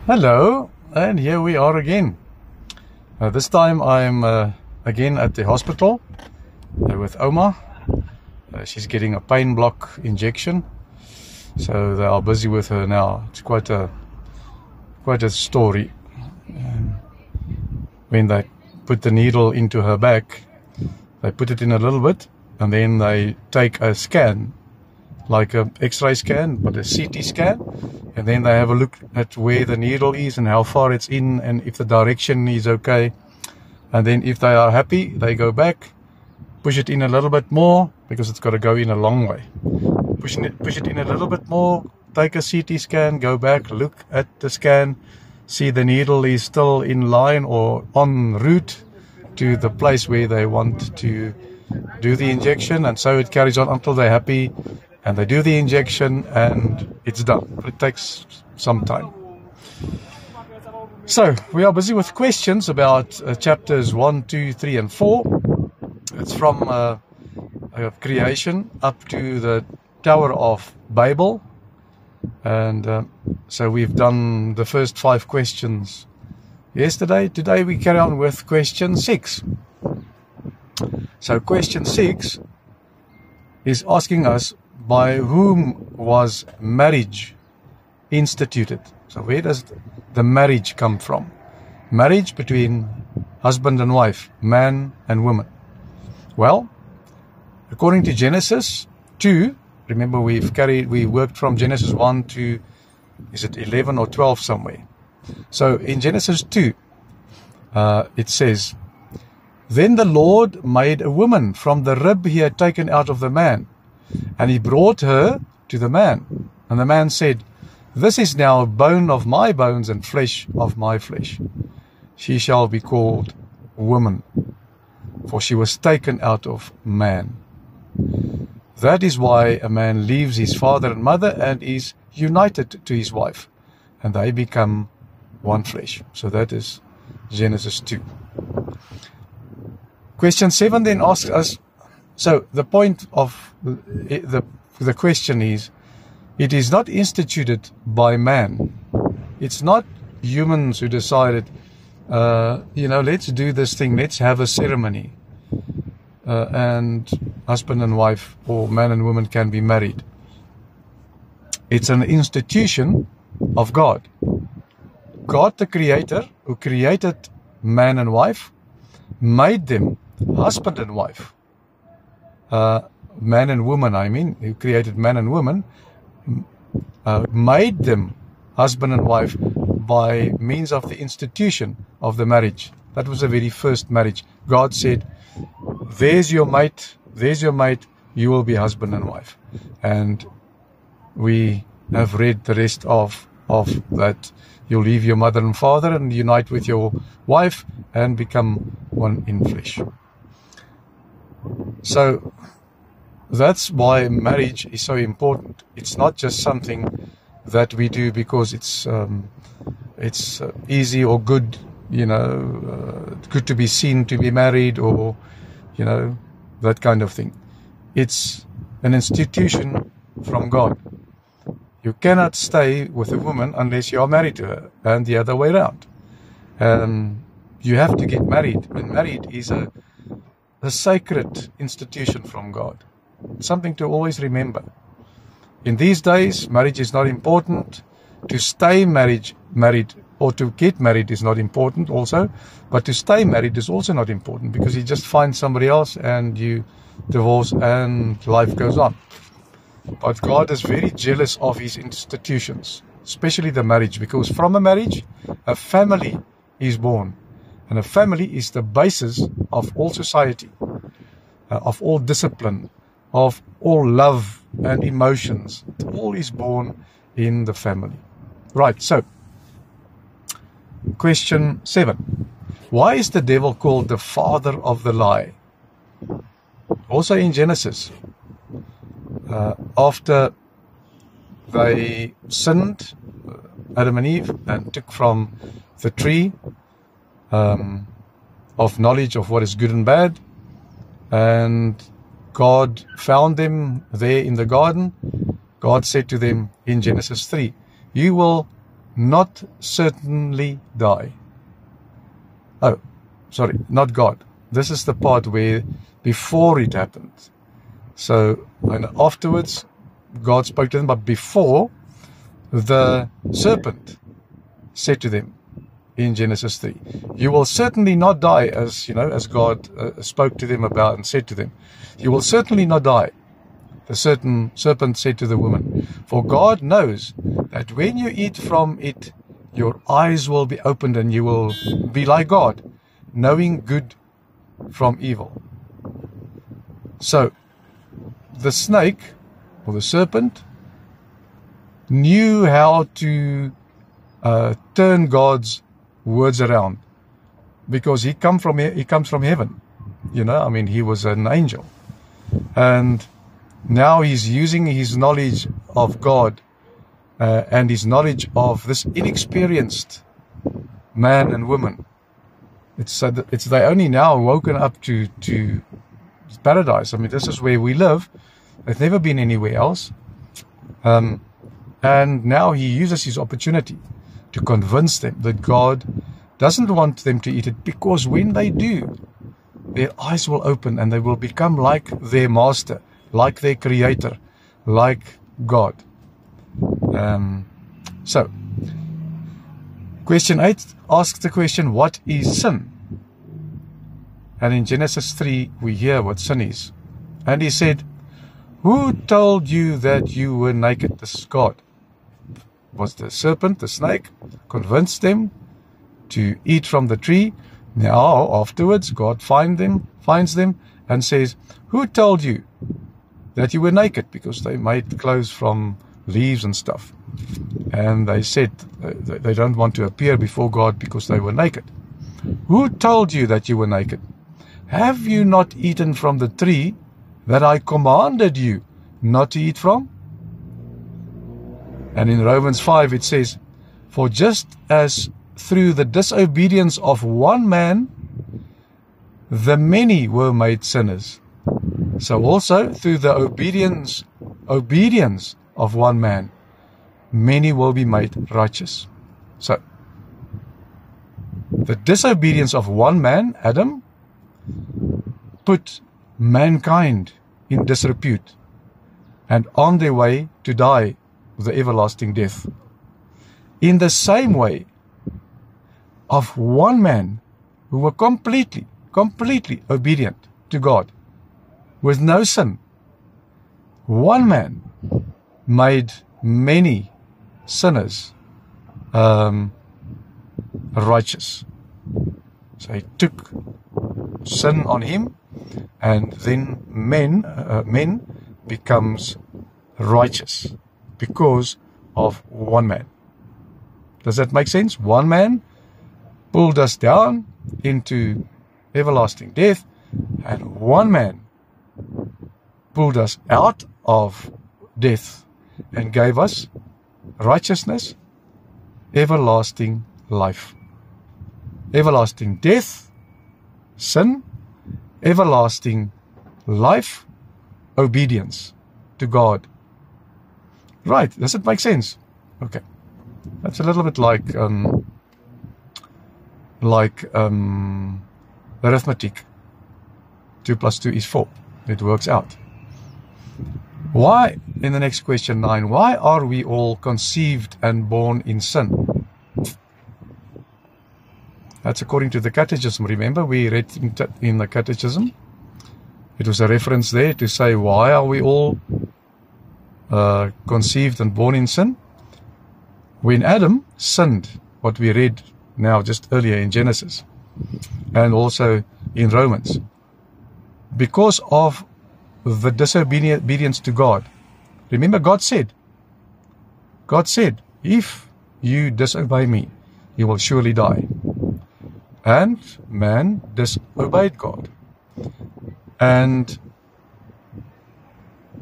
Hello, and here we are again. This time I'm again at the hospital with Oma. She's getting a pain block injection, so they are busy with her now. It's quite a story. When they put the needle into her back, they put it in a little bit, and then they take a scan, like an X-ray scan, but a CT scan, and then they have a look at where the needle is and how far it's in and if the direction is okay. And then if they are happy, they go back, push it in a little bit more, because it's got to go in a long way. Push it in a little bit more, take a CT scan, go back, look at the scan, see the needle is still in line or en route to the place where they want to do the injection, and so it carries on until they're happy. And they do the injection and it's done. But it takes some time. So we are busy with questions about chapters 1, 2, 3 and 4. It's from creation up to the Tower of Babel. And so we've done the first 5 questions yesterday. Today we carry on with question 6. So question 6 is asking us, by whom was marriage instituted? So where does the marriage come from? Marriage between husband and wife, man and woman. Well, according to Genesis 2, remember we worked from Genesis 1 to, is it 11 or 12 somewhere? So in Genesis 2, it says, "Then the Lord made a woman from the rib he had taken out of the man, and he brought her to the man. And the man said, 'This is now bone of my bones and flesh of my flesh. She shall be called woman, for she was taken out of man.' That is why a man leaves his father and mother and is united to his wife, and they become one flesh." So that is Genesis 2. Question 7 then asks us, so the point of the question is, it is not instituted by man. It's not humans who decided, let's do this thing, let's have a ceremony, and husband and wife or man and woman can be married. It's an institution of God. God the Creator, who created man and wife, made them husband and wife. Man and woman, who created man and woman, made them husband and wife by means of the institution of the marriage. That was the very first marriage. God said, there's your mate, you will be husband and wife. And we have read the rest of that. You'll leave your mother and father and unite with your wife and become one in flesh. So that's why marriage is so important. It's not just something that we do because it's easy or good, good to be seen to be married, or that kind of thing. It's an institution from God. You cannot stay with a woman unless you are married to her, and the other way around. You have to get married, and married is a sacred institution from God. Something to always remember. In these days, marriage is not important. To stay married or to get married is not important also. But to stay married is also not important, because you just find somebody else and you divorce and life goes on. But God is very jealous of his institutions, especially the marriage, because from a marriage, a family is born. And a family is the basis of all society, of all discipline, of all love and emotions. It all is born in the family. Right, so, question 7. Why is the devil called the father of the lie? Also in Genesis, after they sinned, Adam and Eve, and took from the tree of knowledge of what is good and bad, and God found them there in the garden. God said to them in Genesis 3, "You will not certainly die. Oh, sorry, not God. This is the part where before it happened. So, and afterwards, God spoke to them, but before, the serpent said to them in Genesis 3, you will certainly not die, as God spoke to them about and said to them, you will certainly not die. The serpent said to the woman, for God knows that when you eat from it, your eyes will be opened and you will be like God, knowing good from evil. So, the snake, or the serpent, knew how to turn God's words around, because he comes from heaven. He was an angel, and now he's using his knowledge of God and his knowledge of this inexperienced man and woman. It's they only now woken up to paradise. This is where we live. They've never been anywhere else. And now he uses his opportunity to convince them that God doesn't want them to eat it, because when they do, their eyes will open and they will become like their master, like their creator, like God. So, question 8 asks the question, what is sin? And in Genesis 3, we hear what sin is. And he said, who told you that you were naked? This is God. Was the serpent, the snake, convinced them to eat from the tree. Now, afterwards, God finds them and says, who told you that you were naked? Because they made clothes from leaves and stuff. And they said they don't want to appear before God because they were naked. Who told you that you were naked? Have you not eaten from the tree that I commanded you not to eat from? And in Romans 5 it says, for just as through the disobedience of one man, the many were made sinners, so also through the obedience of one man, many will be made righteous. So, the disobedience of one man, Adam, put mankind in disrepute and on their way to die the everlasting death. In the same way, of one man who were completely obedient to God with no sin, one man made many sinners righteous. So he took sin on him, and then men becomes righteous because of one man. Does that make sense? One man pulled us down into everlasting death, and one man pulled us out of death and gave us righteousness, everlasting life. Everlasting death, sin, everlasting life, obedience to God. Right, does it make sense? Okay. That's a little bit like arithmetic. 2 plus 2 is 4. It works out. Why, in the next question 9, why are we all conceived and born in sin? That's according to the Catechism. Remember, we read in the Catechism. It was a reference there to say, why are we all conceived and born in sin? When Adam sinned, what we read now just earlier in Genesis, and also in Romans, because of the disobedience to God. Remember, God said, if you disobey me, you will surely die. And man disobeyed God. And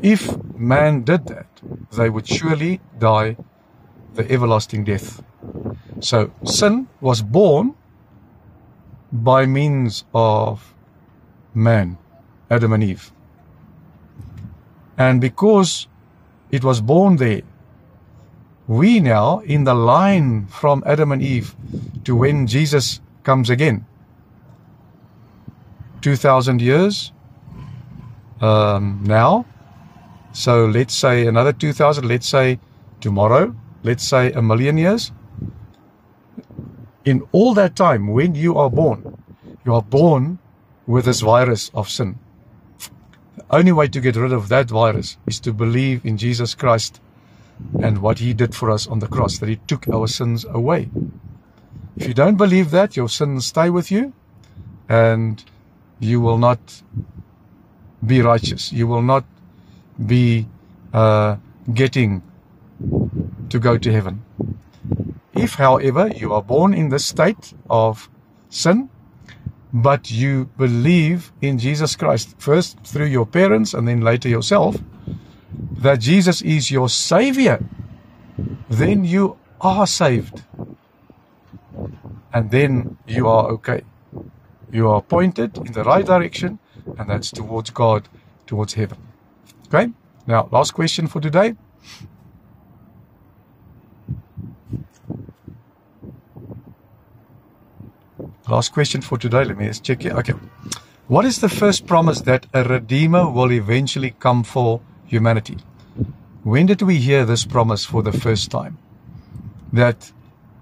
if man did that, they would surely die the everlasting death. So sin was born by means of man, Adam and Eve. And because it was born there, we now in the line from Adam and Eve to when Jesus comes again. 2,000 years now. So let's say another 2,000, let's say tomorrow, let's say 1,000,000 years. In all that time, when you are born with this virus of sin. The only way to get rid of that virus is to believe in Jesus Christ and what He did for us on the cross, that He took our sins away. If you don't believe that, your sins stay with you and you will not be righteous. You will not be getting to go to heaven. If, however, you are born in this state of sin, but you believe in Jesus Christ, first through your parents and then later yourself, that Jesus is your Savior, then you are saved. And then you are okay. You are pointed in the right direction, and that's towards God, towards heaven. Okay? Now, last question for today. Last question for today. Let me just check here. Okay. What is the first promise that a Redeemer will eventually come for humanity? When did we hear this promise for the first time? That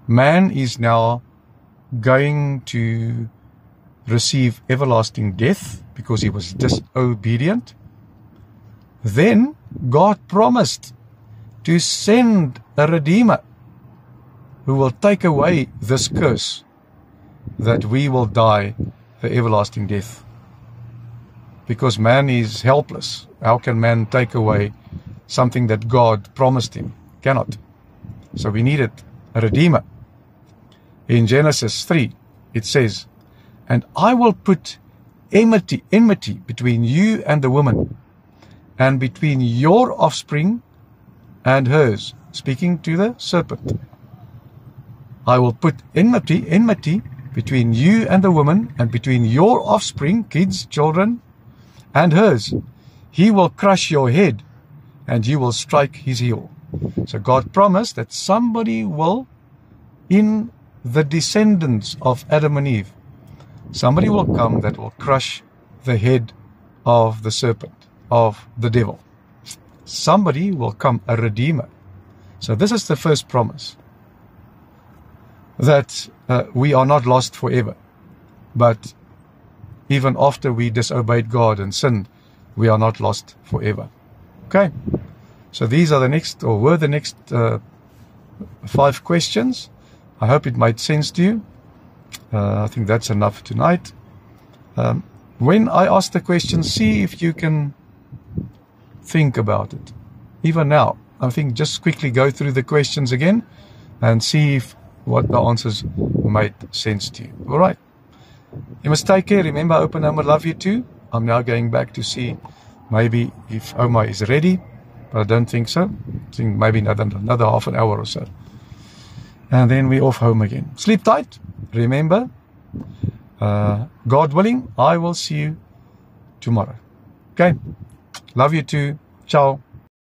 man is now going to receive everlasting death because he was disobedient. Then God promised to send a Redeemer who will take away this curse, that we will die the everlasting death. Because man is helpless. How can man take away something that God promised him? Cannot. So we needed a Redeemer. In Genesis 3, it says, "And I will put enmity between you and the woman, and between your offspring and hers," speaking to the serpent. "I will put enmity between you and the woman, and between your offspring," kids, children, "and hers. He will crush your head, and you will strike his heel." So God promised that somebody will, in the descendants of Adam and Eve, somebody will come that will crush the head of the serpent, of the devil. Somebody will come, a Redeemer. So this is the first promise, that we are not lost forever, but even after we disobeyed God and sinned, we are not lost forever. Okay, so these are the next, or were the next 5 questions. I hope it made sense to you. I think that's enough tonight. When I ask the question, see if you can think about it. Even now, I think just quickly go through the questions again and see if what the answers made sense to you. All right. You must take care. Remember, Open Home will love you too. I'm now going back to see maybe if Oma is ready, but I don't think so. I think maybe another half an hour or so. And then we're off home again. Sleep tight. Remember, God willing, I will see you tomorrow. Okay. Love you too. Ciao.